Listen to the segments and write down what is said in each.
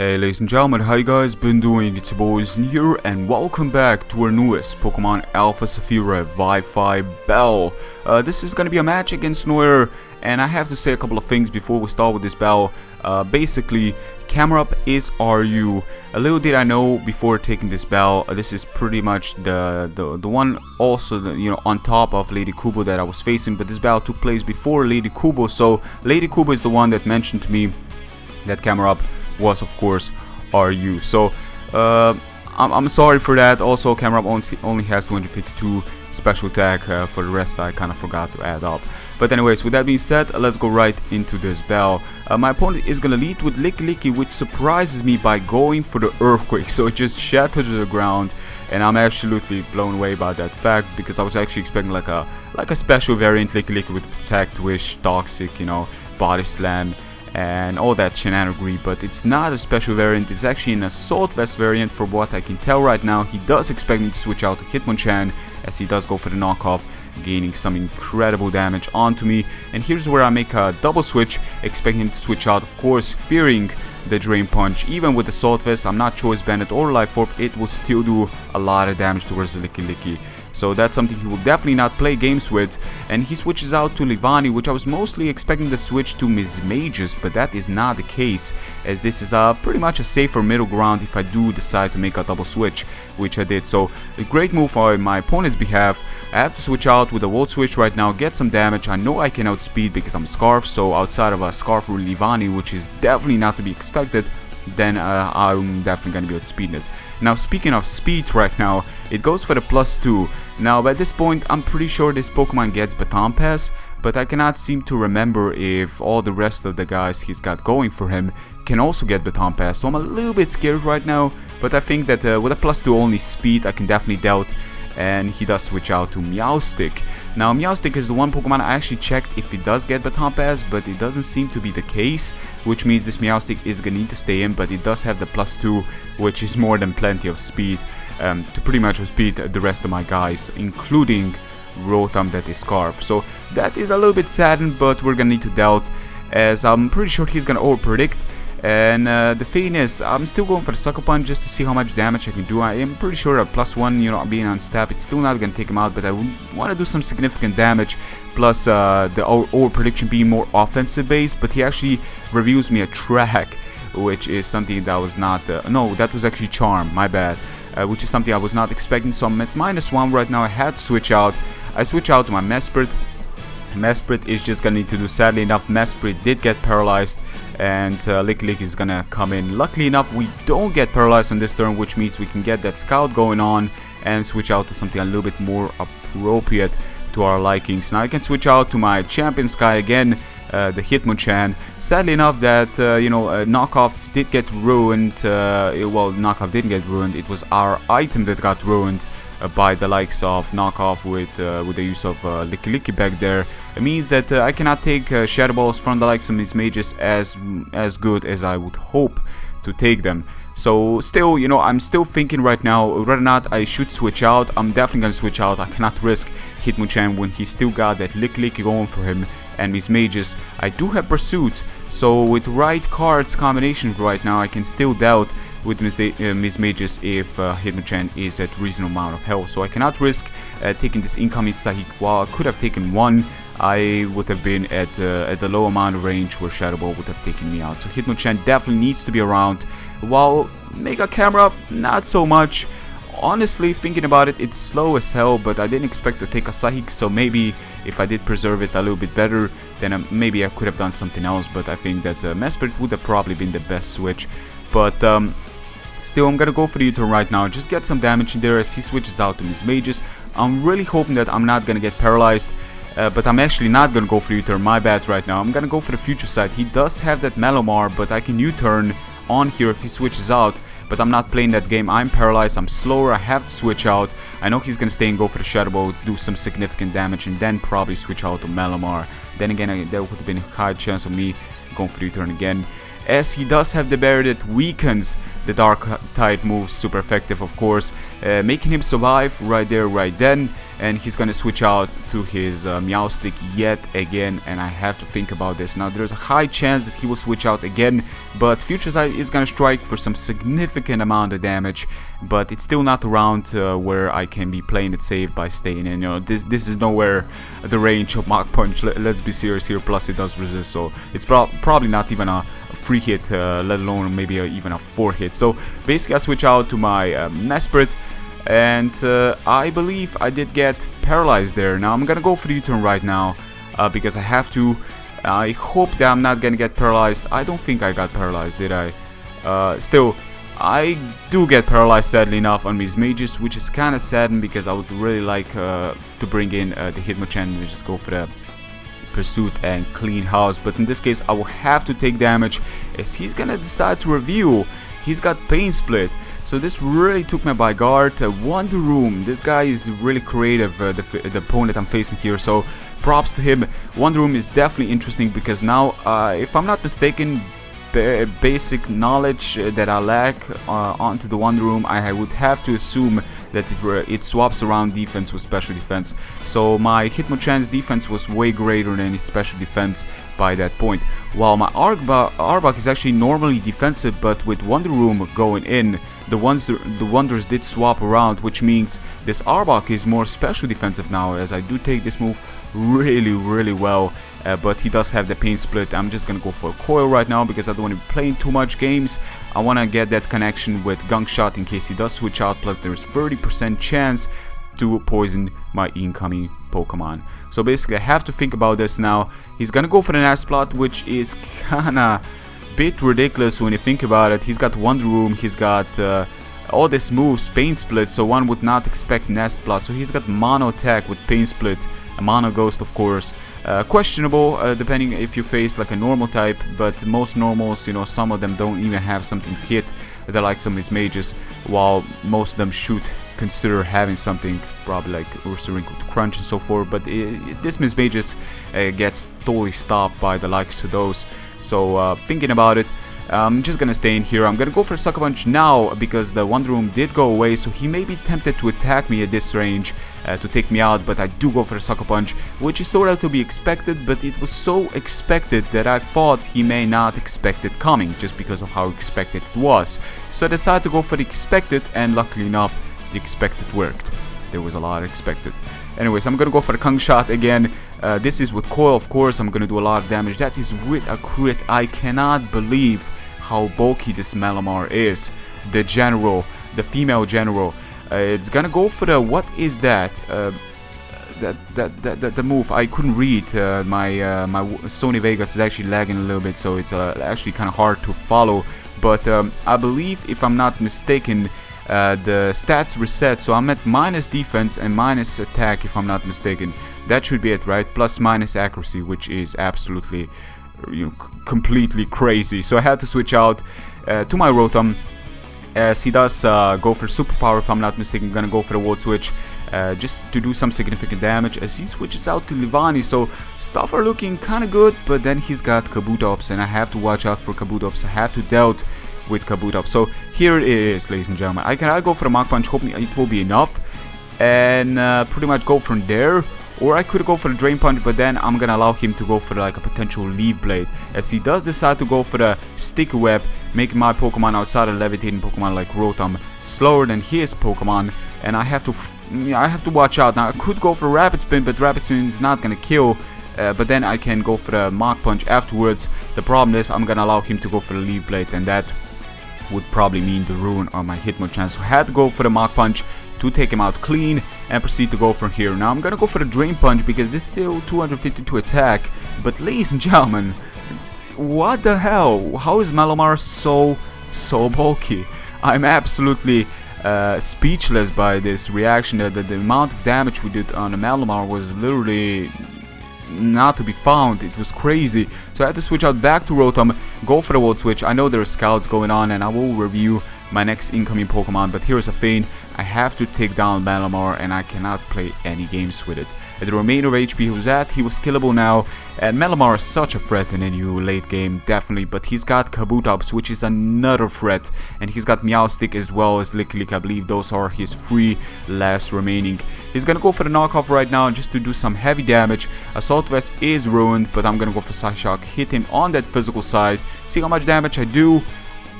Hey ladies and gentlemen, how you guys been doing? It's your boys in here and welcome back to our newest Pokemon Alpha Saphira Wi-Fi Bell. This is gonna be a match against Noir, and I have to say a couple of things before we start with this bell. Basically, camera up is RU. A little did I know before taking this bell, this is pretty much the one also on top of Lady Kubo that I was facing, but this bell took place before Lady Kubo, so Lady Kubo is the one that mentioned to me that camera up was of course RU. So I'm sorry for that. Also, camera only has 252 special attack. For the rest I kind of forgot to add up. But anyways, with that being said, let's go right into this bell. My opponent is gonna lead with Licky, which surprises me by going for the Earthquake. So it just shattered to the ground, and I'm absolutely blown away by that fact, because I was actually expecting like a special variant Licky with Protect, Wish, Toxic, Body Slam and all that shenanigans, but it's not a special variant. It's actually an Assault Vest variant. For what I can tell right now, he does expect me to switch out to Hitmonchan, as he does go for the knockoff, gaining some incredible damage onto me. And here's where I make a double switch, expecting him to switch out, of course, fearing the Drain Punch. Even with the Assault Vest, I'm not Choice Bandit or Life Orb, it will still do a lot of damage towards the Licky. So that's something he will definitely not play games with. And he switches out to Livani, which I was mostly expecting the switch to Mismagius, but that is not the case, as this is pretty much a safer middle ground if I do decide to make a double switch, which I did. So a great move on my opponent's behalf. I have to switch out with a Volt Switch right now, get some damage. I know I can outspeed because I'm Scarf, so outside of a Scarf or Livani, which is definitely not to be expected, then I'm definitely going to be outspeeding it. Now, speaking of speed right now, it goes for the +2. Now, by this point, I'm pretty sure this Pokemon gets Baton Pass, but I cannot seem to remember if all the rest of the guys he's got going for him can also get Baton Pass. So I'm a little bit scared right now, but I think that with a +2 only speed, I can definitely doubt. And he does switch out to Meowstic. Now, Meowstic is the one Pokemon I actually checked if it does get Baton Pass, but it doesn't seem to be the case, which means this Meowstic is gonna need to stay in, but it does have the +2, which is more than plenty of speed to pretty much outspeed the rest of my guys, including Rotom that is Scarf. So that is a little bit saddened, but we're gonna need to doubt, as I'm pretty sure he's gonna overpredict. And the thing is, I'm still going for the Sucker Punch just to see how much damage I can do. I am pretty sure a +1, being on stab, it's still not going to take him out, but I want to do some significant damage. Plus the over prediction being more offensive based, but he actually reveals me a track, which is something that was not, no, that was actually Charm, my bad, which is something I was not expecting. So I'm at -1 right now. I had to switch out. I switch out to my Mesprit. Mesprit is just gonna need to do, sadly enough, Mesprit did get paralyzed, and Licky is gonna come in. Luckily enough, we don't get paralyzed on this turn, which means we can get that Scout going on and switch out to something a little bit more appropriate to our likings. Now I can switch out to my Champion Sky again, the Hitmonchan. Sadly enough, that knockoff did get ruined. Well, knockoff didn't get ruined. It was our item that got ruined by the likes of knockoff with the use of Licky back there. It means that I cannot take Shadow Balls from the likes of Mismagius as good as I would hope to take them. So still, I'm still thinking right now whether or not I should switch out. I'm definitely gonna switch out. I cannot risk Hitmonchan when he still got that Licky going for him, and Mismagius. I do have Pursuit, so with right cards combination right now, I can still doubt with Mismagius if Hitmonchan is at reasonable amount of health. So I cannot risk taking this incoming Psychic. While I could have taken one, I would have been at the low amount of range where Shadow Ball would have taken me out. So Hitmonchan definitely needs to be around, while Mega Camera, not so much. Honestly, thinking about it, it's slow as hell, but I didn't expect to take a Psychic, so maybe if I did preserve it a little bit better, then maybe I could have done something else. But I think that Mesprit would have probably been the best switch. But still, I'm gonna go for the U-turn right now, just get some damage in there as he switches out to Mismagius. I'm really hoping that I'm not gonna get paralyzed, but I'm actually not gonna go for U-turn, my bad right now. I'm gonna go for the Future Sight. He does have that Melomar, but I can U-turn on here if he switches out. But I'm not playing that game. I'm paralyzed, I'm slower, I have to switch out. I know he's gonna stay and go for the Shadow Ball, do some significant damage, and then probably switch out to Melomar. Then again, there would have been a high chance of me going for the U-turn again, as he does have the barrier that weakens the Dark type moves super effective, of course, making him survive right there, right then. and he's gonna switch out to his Meowstic yet again, and I have to think about this. Now there's a high chance that he will switch out again, but Future Sight is gonna strike for some significant amount of damage, but it's still not around where I can be playing it safe by staying in. You know, this is nowhere the range of Mach Punch. Let's be serious here. Plus it does resist, so it's probably not even a 3 hit, let alone maybe even a 4 hit. So basically I switch out to my Mesprit, and I believe I did get paralyzed there. Now I'm gonna go for the U-turn right now because I have to. I hope that I'm not gonna get paralyzed. I don't think I got paralyzed, did I? Still, I do get paralyzed sadly enough on these mages, which is kind of saddened because I would really like to bring in the Hitmonchan and just go for the Pursuit and Clean House, but in this case I will have to take damage as he's gonna decide to review. He's got Pain Split, so this really took me by guard. Wonder Room, this guy is really creative, the opponent I'm facing here, so props to him. Wonder Room is definitely interesting because now, if I'm not mistaken, basic knowledge that I lack onto the Wonder Room, I would have to assume that it swaps around defense with special defense. So my Hitmonchan's defense was way greater than its special defense by that point. While my Arbok is actually normally defensive, but with Wonder Room going in, the Wonders did swap around, which means this Arbok is more special defensive now, as I do take this move really well. But he does have the Pain Split. I'm just gonna go for a Coil right now because I don't want to be playing too much games. I want to get that connection with Gunk Shot in case he does switch out, plus there's 30% chance to poison my incoming Pokemon. So basically I have to think about this now. He's gonna go for the Nest Plot, which is kinda bit ridiculous when you think about it. He's got Wonder Room, he's got all this moves, Pain Split, so one would not expect Nest Plot. So he's got Mono Attack with Pain Split, a Mono Ghost of course. Questionable depending if you face like a normal type, but most normals, you know, some of them don't even have something to hit. They're like some of these mages, while most of them should consider having something, probably like Ursaring with Crunch and so forth, but this Miss Mages gets totally stopped by the likes of those. So thinking about it, I'm just gonna stay in here. I'm gonna go for a Sucker Punch now because the Wonder Room did go away, so he may be tempted to attack me at this range to take me out, but I do go for a Sucker Punch, which is sort of to be expected, but it was so expected that I thought he may not expect it coming just because of how expected it was. So I decided to go for the expected, and luckily enough the expected worked. There was a lot expected. Anyways, I'm gonna go for the Kung Shot again. This is with Coil, of course. I'm gonna do a lot of damage. That is with a crit. I cannot believe how bulky this Malamar is. The general, the female general. It's gonna go for the, what is that? The move I couldn't read. My Sony Vegas is actually lagging a little bit, so it's actually kind of hard to follow. But I believe, if I'm not mistaken, the stats reset, so I'm at minus defense and minus attack if I'm not mistaken. That should be it, right? Plus minus accuracy, which is absolutely, you know, completely crazy. So I had to switch out to my Rotom, as he does go for superpower if I'm not mistaken. I'm gonna go for the Volt Switch just to do some significant damage as he switches out to Livani. So stuff are looking kind of good, but then he's got Kabutops, and I have to watch out for Kabutops. I have to dealt with Kabutops. So here it is, ladies and gentlemen. I can go for the Mach Punch, hoping it will be enough, and pretty much go from there. Or I could go for the Drain Punch, but then I'm gonna allow him to go for like a potential Leaf Blade, as he does decide to go for the Sticky Web, making my Pokemon outside of levitating Pokemon like Rotom slower than his Pokemon, and I have to watch out. Now I could go for Rapid Spin, but Rapid Spin is not gonna kill. But then I can go for the Mach Punch afterwards. The problem is I'm gonna allow him to go for the Leaf Blade, and that would probably mean the ruin on my Hitmonchan. So I had to go for the Mach Punch to take him out clean and proceed to go from here. Now I'm gonna go for the Drain Punch because this is still 252 attack. But ladies and gentlemen, what the hell? How is Malamar so bulky? I'm absolutely speechless by this reaction. The amount of damage we did on the Malamar was literally not to be found. It was crazy. So I had to switch out back to Rotom, go for the Volt Switch. I know there are scouts going on, and I will review my next incoming Pokemon, but here's a thing: I have to take down Malamar, and I cannot play any games with it. At the remainder HP he was at, he was killable now. And Melamar is such a threat in any late game, definitely. But he's got Kabutops, which is another threat. And he's got Meowstic as well as Licklick. I believe those are his 3 last remaining. He's gonna go for the knockoff right now just to do some heavy damage. Assault Vest is ruined, but I'm gonna go for Psyshock. Hit him on that physical side. See how much damage I do.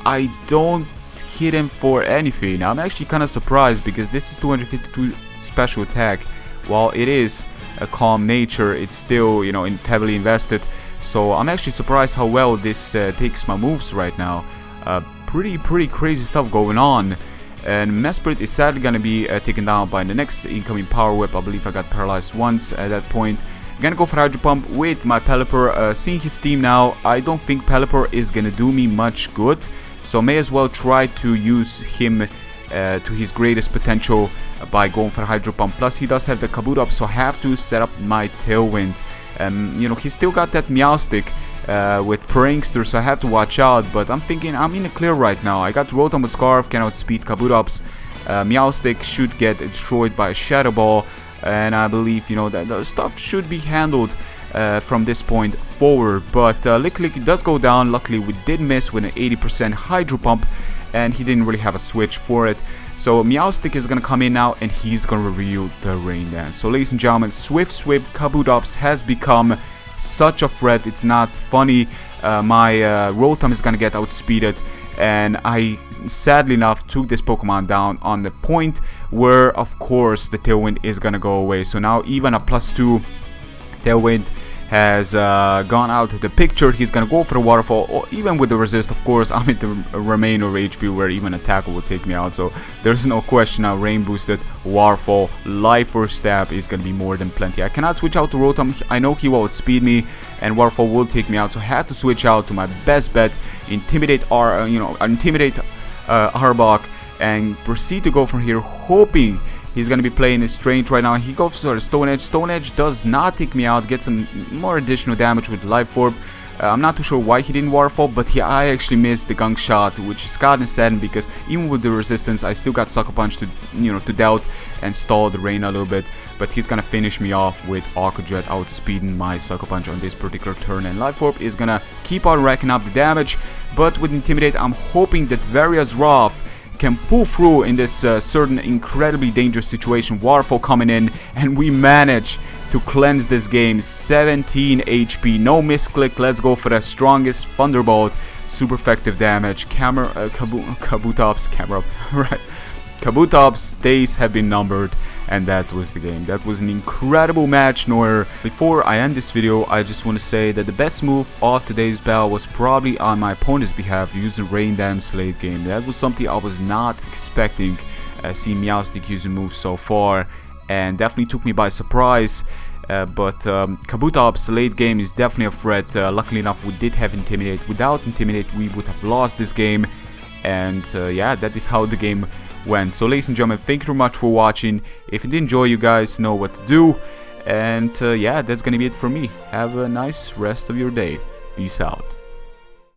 I don't hit him for anything. I'm actually kind of surprised because this is 252 special attack. While it is a calm nature, it's still, you know, heavily invested. So I'm actually surprised how well this takes my moves right now. Pretty crazy stuff going on. And Mesprit is sadly gonna be taken down by the next incoming Power Whip. I believe I got paralyzed once at that point. Gonna go for Hydro Pump with my Pelipper. Seeing his team now, I don't think Pelipper is gonna do me much good. So may as well try to use him to his greatest potential by going for Hydro Pump. Plus he does have the Kabutops, so I have to set up my Tailwind. You know, he's still got that Meowstic with Prankster, so I have to watch out. But I'm thinking I'm in the clear right now. I got Rotom with Scarf, can outspeed Kabutops. Meowstic should get destroyed by a Shadow Ball. And I believe, you know, that the stuff should be handled from this point forward. But Licklick does go down. Luckily we did miss with an 80% Hydro Pump, and he didn't really have a switch for it. So Meowstic is gonna come in now, and he's gonna reveal the Rain Dance. So ladies and gentlemen, Swift Swip Kabutops has become such a threat, it's not funny. My Rotom is gonna get outspeeded, and I sadly enough took this Pokemon down on the point where of course the Tailwind is gonna go away. So now even a +2 Tailwind has gone out of the picture. He's gonna go for the Waterfall, or even with the Resist, of course. I'm at the remainder HP where even a Tackle will take me out, so there's no question now. Rain boosted Waterfall, Life Orb Stab is gonna be more than plenty. I cannot switch out to Rotom. I know he will outspeed me, and Waterfall will take me out, so I have to switch out to my best bet, Intimidate Arbok, and proceed to go from here, hoping he's going to be playing his Strange right now. He goes for the Stone Edge. Stone Edge does not take me out, gets some more additional damage with Life Orb. I'm not too sure why he didn't Waterfall, but I actually missed the Gunk Shot, which is kind of sad because even with the resistance, I still got Sucker Punch to, you know, to doubt and stall the Rain a little bit. But he's gonna finish me off with Aqua Jet, outspeeding my Sucker Punch on this particular turn. And Life Orb is gonna keep on racking up the damage, but with Intimidate, I'm hoping that Varia's Wrath can pull through in this certain incredibly dangerous situation. Waterfall coming in, and we manage to cleanse this game. 17 HP, no misclick. Let's go for the strongest Thunderbolt. Super effective damage. Kabutops, right? Kabutops' days have been numbered, and that was the game. That was an incredible match, Noir. Before I end this video, I just want to say that the best move of today's battle was probably on my opponent's behalf, using Rain Dance late game. That was something I was not expecting, seeing Meowstic using moves so far, and definitely took me by surprise. But Kabutops late game is definitely a threat. Luckily enough, we did have Intimidate. Without Intimidate, we would have lost this game. And yeah, that is how the game went. So ladies and gentlemen, thank you very much for watching. If you did enjoy, you guys know what to do. And yeah, that's gonna be it for me. Have a nice rest of your day. Peace out.